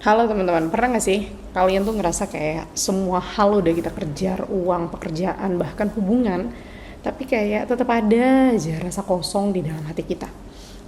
Halo teman-teman, pernah gak sih kalian tuh ngerasa kayak semua hal udah kita kejar, uang, pekerjaan, bahkan hubungan, tapi kayak tetap ada aja rasa kosong di dalam hati kita.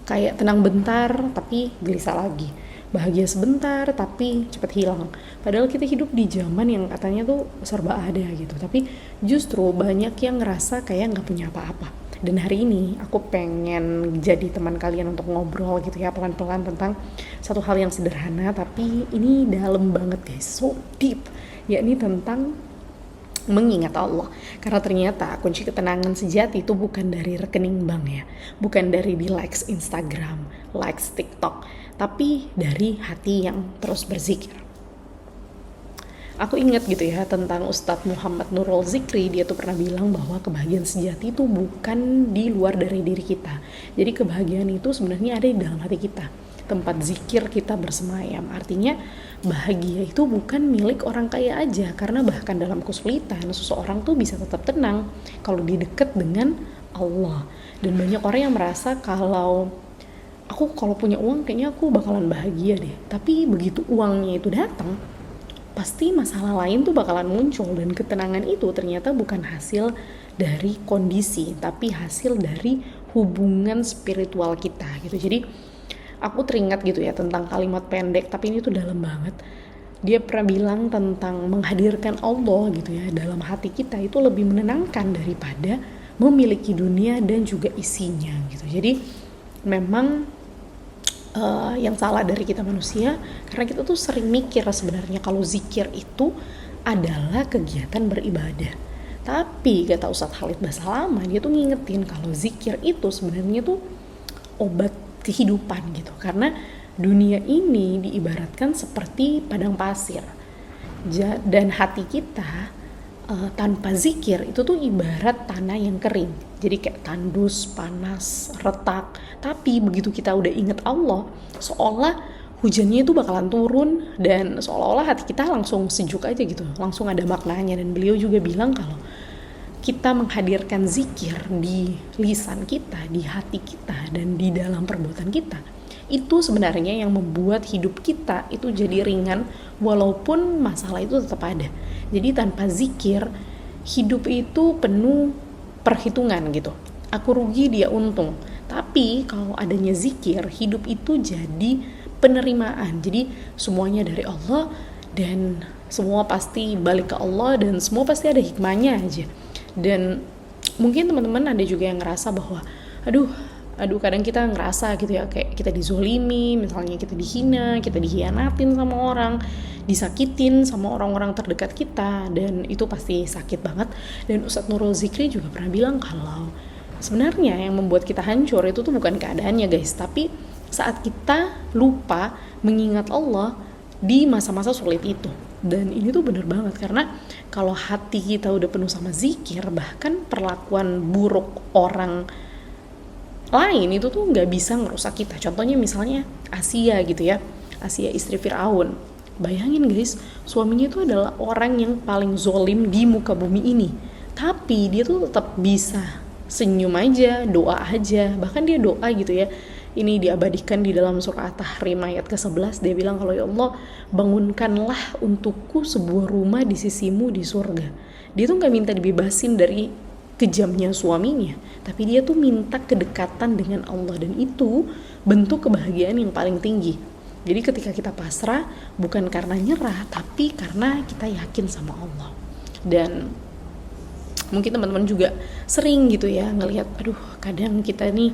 Kayak tenang bentar, tapi gelisah lagi. Bahagia sebentar, tapi cepet hilang. Padahal kita hidup di zaman yang katanya tuh serba ada gitu, tapi justru banyak yang ngerasa kayak nggak punya apa-apa. Dan hari ini aku pengen jadi teman kalian untuk ngobrol gitu ya, pelan-pelan tentang satu hal yang sederhana tapi ini dalam banget guys, so deep, yakni tentang mengingat Allah. Karena ternyata kunci ketenangan sejati itu bukan dari rekening bank ya, bukan dari di likes Instagram, likes TikTok, tapi dari hati yang terus berzikir. Aku ingat gitu ya tentang Ustadz Muhammad Nurul Zikri. Dia tuh pernah bilang bahwa kebahagiaan sejati itu bukan di luar dari diri kita. Jadi kebahagiaan itu sebenarnya ada di dalam hati kita, tempat zikir kita bersemayam. Artinya bahagia itu bukan milik orang kaya aja, karena bahkan dalam kesulitan seseorang tuh bisa tetap tenang kalau didekat dengan Allah. Dan banyak orang yang merasa kalau aku kalau punya uang kayaknya aku bakalan bahagia deh, tapi begitu uangnya itu datang pasti masalah lain tuh bakalan muncul. Dan ketenangan itu ternyata bukan hasil dari kondisi, tapi hasil dari hubungan spiritual kita gitu. Jadi aku teringat gitu ya tentang kalimat pendek, tapi ini tuh dalam banget. Dia pernah bilang tentang menghadirkan Allah gitu ya dalam hati kita itu lebih menenangkan daripada memiliki dunia dan juga isinya gitu. Jadi memang yang salah dari kita manusia karena kita tuh sering mikir sebenarnya kalau zikir itu adalah kegiatan beribadah. Tapi kata Ustadz Khalid Basalamah, dia tuh ngingetin kalau zikir itu sebenarnya tuh obat kehidupan gitu. Karena dunia ini diibaratkan seperti padang pasir. Dan hati kita tanpa zikir itu tuh ibarat tanah yang kering. Jadi kayak tandus, panas, retak. Tapi begitu kita udah inget Allah, seolah hujannya itu bakalan turun dan seolah-olah hati kita langsung sejuk aja gitu, langsung ada maknanya. Dan beliau juga bilang kalau kita menghadirkan zikir di lisan kita, di hati kita, dan di dalam perbuatan kita, itu sebenarnya yang membuat hidup kita itu jadi ringan walaupun masalah itu tetap ada. Jadi tanpa zikir, hidup itu penuh perhitungan gitu. Aku rugi, dia untung. Tapi kalau adanya zikir, hidup itu jadi penerimaan. Jadi semuanya dari Allah dan semua pasti balik ke Allah dan semua pasti ada hikmahnya aja. Dan mungkin teman-teman ada juga yang ngerasa bahwa aduh kadang kita ngerasa gitu ya kayak kita dizolimi, misalnya kita dihina, kita dihianatin sama orang, disakitin sama orang-orang terdekat kita, dan itu pasti sakit banget. Dan Ustadz Nurul Zikri juga pernah bilang kalau sebenarnya yang membuat kita hancur itu tuh bukan keadaannya guys, tapi saat kita lupa mengingat Allah di masa-masa sulit itu. Dan ini tuh bener banget karena kalau hati kita udah penuh sama zikir, bahkan perlakuan buruk orang lain itu tuh nggak bisa ngerusak kita. Contohnya misalnya Asia gitu ya, Asia istri Fir'aun. Bayangin guys, suaminya itu adalah orang yang paling zolim di muka bumi ini, tapi dia tuh tetap bisa senyum aja, doa aja. Bahkan dia doa gitu ya, ini diabadikan di dalam surah At-Tahrim ayat ke-11. Dia bilang kalau ya Allah, bangunkanlah untukku sebuah rumah di sisimu di surga. Dia tuh gak minta dibebasin dari kejamnya suaminya, tapi dia tuh minta kedekatan dengan Allah. Dan itu bentuk kebahagiaan yang paling tinggi. Jadi ketika kita pasrah, bukan karena nyerah, tapi karena kita yakin sama Allah. Dan mungkin teman-teman juga sering gitu ya ngelihat, aduh kadang kita nih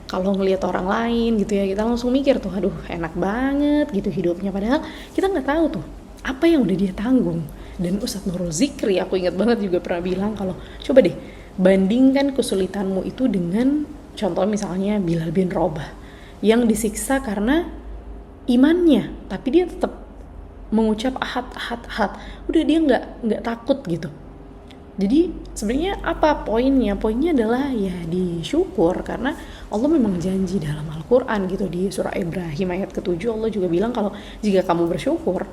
kalau ngelihat orang lain gitu ya, kita langsung mikir tuh, aduh enak banget gitu hidupnya, padahal kita nggak tahu tuh apa yang udah dia tanggung. Dan Ustadz Nurul Zikri, aku ingat banget juga pernah bilang kalau coba deh bandingkan kesulitanmu itu dengan contoh misalnya Bilal bin Rabah yang disiksa karena imannya, tapi dia tetap mengucap ahad. Udah dia nggak takut gitu. Jadi sebenarnya apa poinnya? Poinnya adalah ya disyukur karena Allah memang janji dalam Al-Quran gitu di surah Ibrahim ayat ke-7, Allah juga bilang kalau jika kamu bersyukur,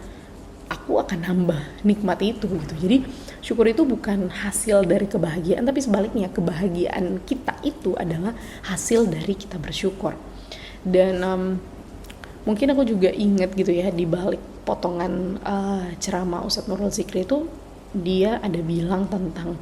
aku akan nambah nikmat itu gitu. Jadi syukur itu bukan hasil dari kebahagiaan, tapi sebaliknya kebahagiaan kita itu adalah hasil dari kita bersyukur. Dan Mungkin aku juga inget gitu ya, di balik potongan ceramah Ustadz Nurul Zikri itu, dia ada bilang tentang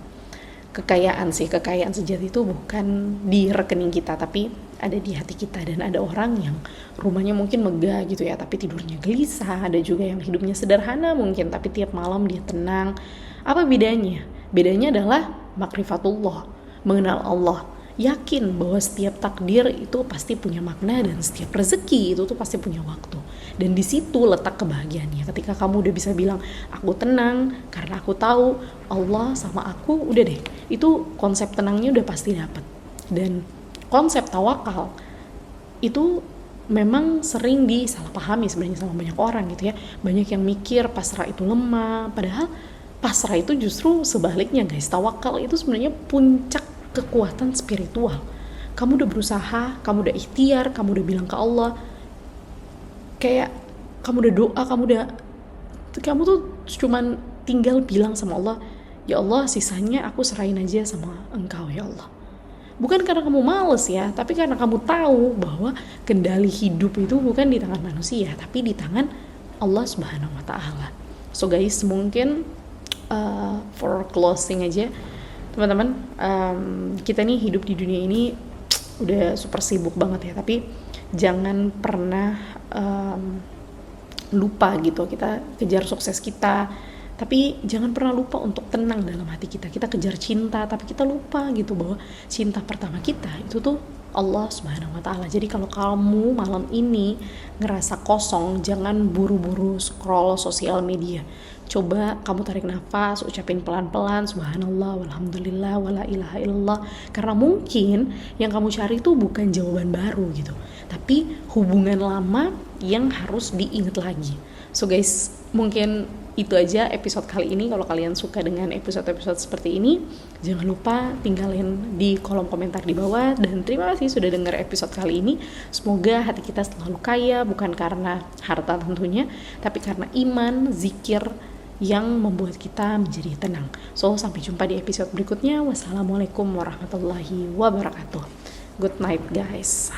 kekayaan sejati itu bukan di rekening kita, tapi ada di hati kita. Dan ada orang yang rumahnya mungkin megah gitu ya, tapi tidurnya gelisah. Ada juga yang hidupnya sederhana mungkin, tapi tiap malam dia tenang. Apa bedanya? Bedanya adalah makrifatullah, mengenal Allah, yakin bahwa setiap takdir itu pasti punya makna, dan setiap rezeki itu tuh pasti punya waktu. Dan di situ letak kebahagiaannya. Ketika kamu udah bisa bilang, aku tenang karena aku tahu Allah sama aku, udah deh, itu konsep tenangnya udah pasti dapat. Dan konsep tawakal itu memang sering disalahpahami sebenarnya sama banyak orang gitu ya. Banyak yang mikir pasrah itu lemah, padahal pasrah itu justru sebaliknya guys. Tawakal itu sebenarnya puncak kekuatan spiritual. Kamu udah berusaha, kamu udah ikhtiar, kamu udah bilang ke Allah, kayak kamu udah doa, kamu tuh cuman tinggal bilang sama Allah, ya Allah sisanya aku serahin aja sama Engkau ya Allah. Bukan karena kamu males ya, tapi karena kamu tahu bahwa kendali hidup itu bukan di tangan manusia, tapi di tangan Allah Subhanahu wa Ta'ala. So guys, mungkin for closing aja, teman-teman, kita nih hidup di dunia ini udah super sibuk banget ya, tapi jangan pernah lupa gitu. Kita kejar sukses kita, tapi jangan pernah lupa untuk tenang dalam hati kita. Kita kejar cinta, tapi kita lupa gitu bahwa cinta pertama kita itu tuh Allah Subhanahu wa Ta'ala. Jadi kalau kamu malam ini ngerasa kosong, jangan buru-buru scroll sosial media. Coba kamu tarik nafas, ucapin pelan-pelan subhanallah, walhamdulillah, wala ilaha illallah. Karena mungkin yang kamu cari itu bukan jawaban baru gitu, tapi hubungan lama yang harus diingat lagi. So guys, mungkin itu aja episode kali ini. Kalau kalian suka dengan episode-episode seperti ini, jangan lupa tinggalin di kolom komentar di bawah. Dan terima kasih sudah dengar episode kali ini. Semoga hati kita selalu kaya, bukan karena harta tentunya, tapi karena iman, zikir yang membuat kita menjadi tenang. So, sampai jumpa di episode berikutnya. Wassalamualaikum warahmatullahi wabarakatuh. Good night guys.